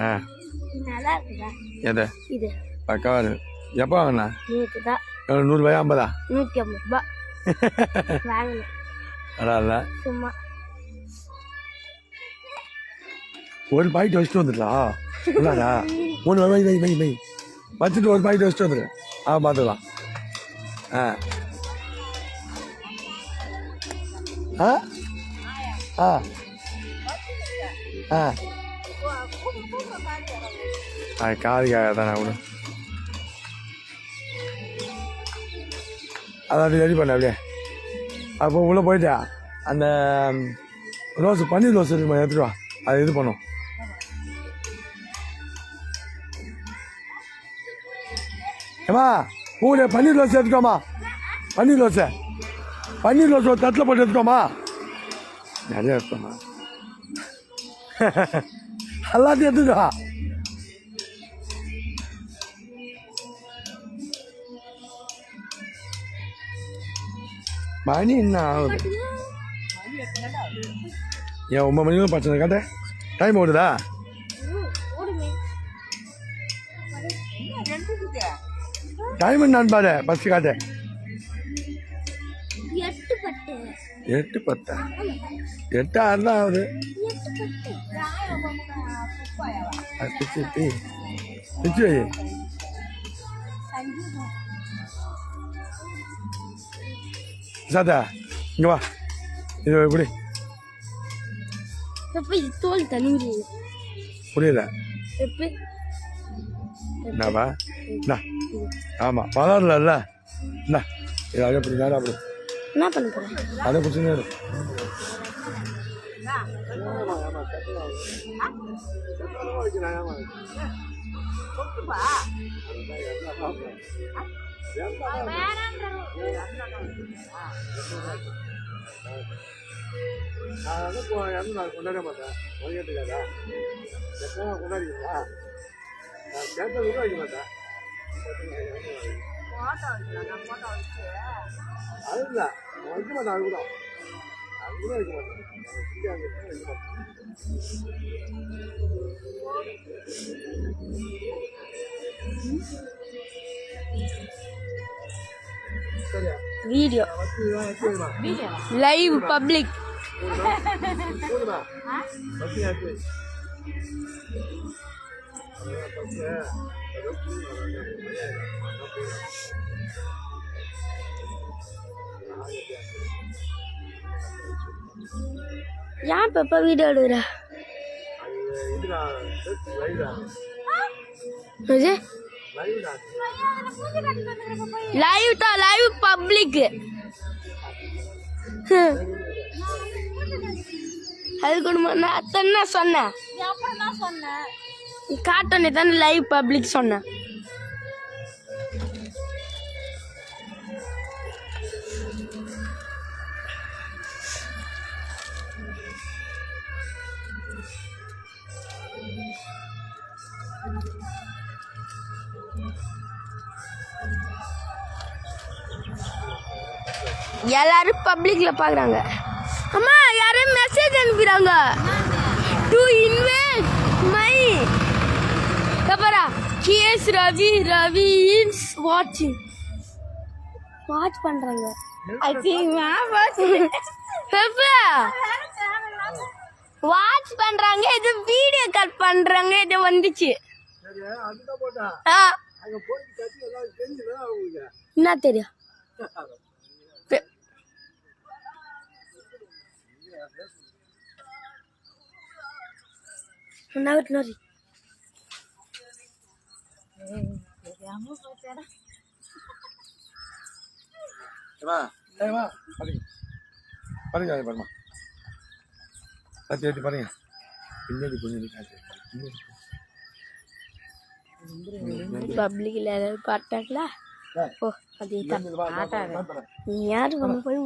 ஆ நல்லா இருக்குதா எது இது பக்காவா இருக்கு. எப்போ வாங்கினா நேற்று தான் 100 50 150 வாங்கினேன் அதான் சும்மா ஒரு பாக்கெட் வச்சுட்டு வந்துடலா என்னடா 3 வை வச்சுட்டு ஒரு பாக்கெட் வச்சுட்டு வந்துடு பார்த்துக்கலாம் ஆ ஆ ஆ ஆ காதுக்காக தானே ஒன்று அதை அப்படி ரெடி பண்ண அப்படியே அப்போ உள்ளே போயிட்டா அந்த ரோஸ் பன்னீர் ரோஸ் இருக்குமா எடுத்துட்டு வா அதை இது பண்ணும் ஏமா பூவில் பன்னீர் ரோஸ் எடுத்துட்டோமா பன்னீர் ரோஸ் ஒரு தட்டில் போட்டு எடுத்துட்டோமா நிறைய எடுத்தோமா எல்லாத்தையும் எடுத்துட்டா மணி என்ன ஆகுது ஏன் 9 மணிக்கு பிரச்சனை காட்ட டைம் ஓடுதா டைம் என்னான்னு பாரு பஸ் காட்டு 8:10 8:06 தான் ஆகுது பிச்சு வை சாத்தா இங்க வா இது எப்படி தோல் தனி புரியல என்னப்பா என்ன ஆமாம் பதறல என்ன இது அப்படியே அப்படி நேரம் அப்படி என்ன பண்ண போகிறேன் அதை பிடிச்சி நேரம் நான் கொண்டாட மாட்டேன் கேட்டுக்காதா எப்போ கொண்டாடிங்களா நான் கேட்டது கூட வைக்க மாட்டேன் அதுல வைக்க மாட்டேன் அது கூட வைக்க மாட்டேன் வீடியோ லைவ் பப்ளிக் ஏன் பெப்பா வீடியோ எடுக்கிற லைவ் தான் லைவ் பப்ளிக் அது கொடுமா அத்தனை சொன்னேன் காட்டனே தானே லைவ் பப்ளிக் சொன்னேன் எல்லாரும் பப்ளிக்ல பாக்குறாங்க அம்மா யாரும் மெசேஜ் அனுப்புறாங்க டு இன்வைட் மை கபரா கேஸ் ரவி இஸ் வாட்சிங் வாட்ச் பண்றாங்க ஐ திங்க் வாட்ச் பண்றாங்க இது வீடியோ கால் பண்றாங்க இது வந்துச்சு என்ன தெரியும் நோரி பாருங்க பாருமா பாத்தி பாருங்க பின்னாடி பப்ளிக்ல எல்லாரும் பார்த்தாங்களா ஓ அதே தான் நீ யாரு வந்து போய்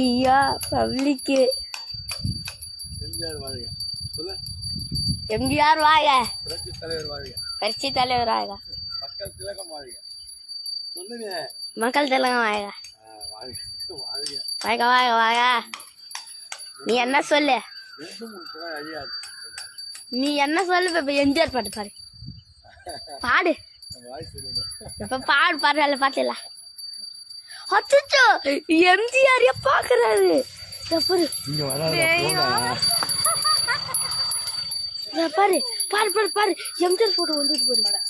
ஐயா பப்ளிக்கு எம்ஜிஆர் வாழ்க. சொல்லு. எம்ஜிஆர் வாங்க, புரட்சி தலைவர் வாழ்க. கட்சி தலைவர் வாங்க, மக்கள் திலகம் வாழ்க. சொல்லுங்க. மக்கள் திலகம் வாங்க, வாழ்க வாழ்க. வாங்க வாங்க வாங்க. நீ என்ன சொல்லு, ரெண்டும் உன் புகழ் அழியாது. நீ என்ன சொல்லு. இப்ப எம்ஜிஆர் பாட்டு பாடு, பாடு. நம்ம வாய் சொல்லுங்க. இப்ப பாடு பாடுறால பாட்டுலாம். அச்சோ எம்ஜிஆர் பாக்குறாரு. பாரு இங்க வராத பாரு பாரு பாரு பாரு. எம்ஜிஆர் போட்டோ வந்துட்டு பாரு.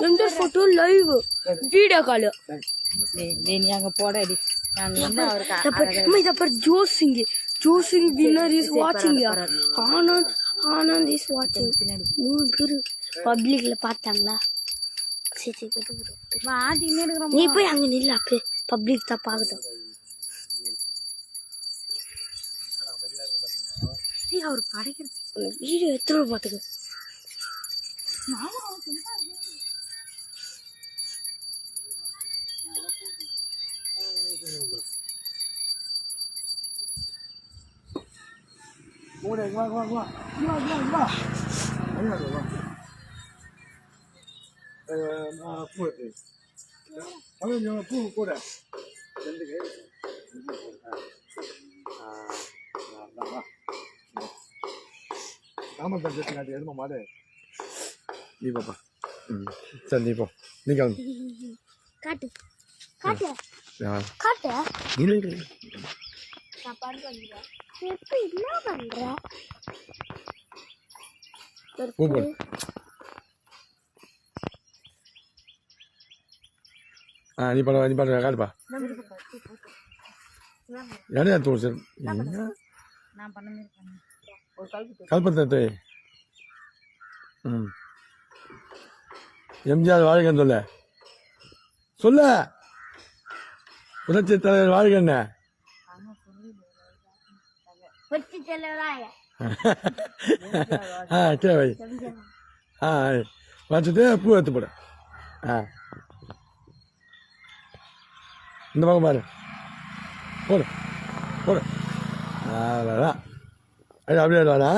MGR photo live video call. அங்க போடாடி ஜோசிங் ஜோசிங் வின்னர் இஸ் வாட்சிங். ஆனந்த் ஆனந்த் இஸ் வாட்சிங். 3 பேரு பப்ளிக்ல பார்த்தாங்களா? சரி நீ போய் அங்க நில்ல, அப்பே பப்ளிக் தான் பாக்கட்டும். அவர் படைக்கிற வீடியோ எத்தனை பாத்துக்க. பூ கூட காமக்கட்டு எதுமா மாடு. நீ பாப்பா. சரி நீ போ. நீ கிளம்பு. காட்டு காட்டு காட்டு. நான் பண்றேன். எப்ப என்ன பண்ற? பூ போடு. நீ பாடு, நீ பாடு, காட்டுப்பா. யாரையா தோசை நான் பண்ண கல்பத்தை. எம்ஜிஆர் வாழ்கன்னு சொல்ல சொல்ல. புரட்சி தலைவர் வாழ்க. என்ன சரி வை. வச்சுட்டு பூ எடுத்து போடு. இந்த பக்கம் பாரு. போடு போடு. அவ்வளோதான். அப்படியே வாடா.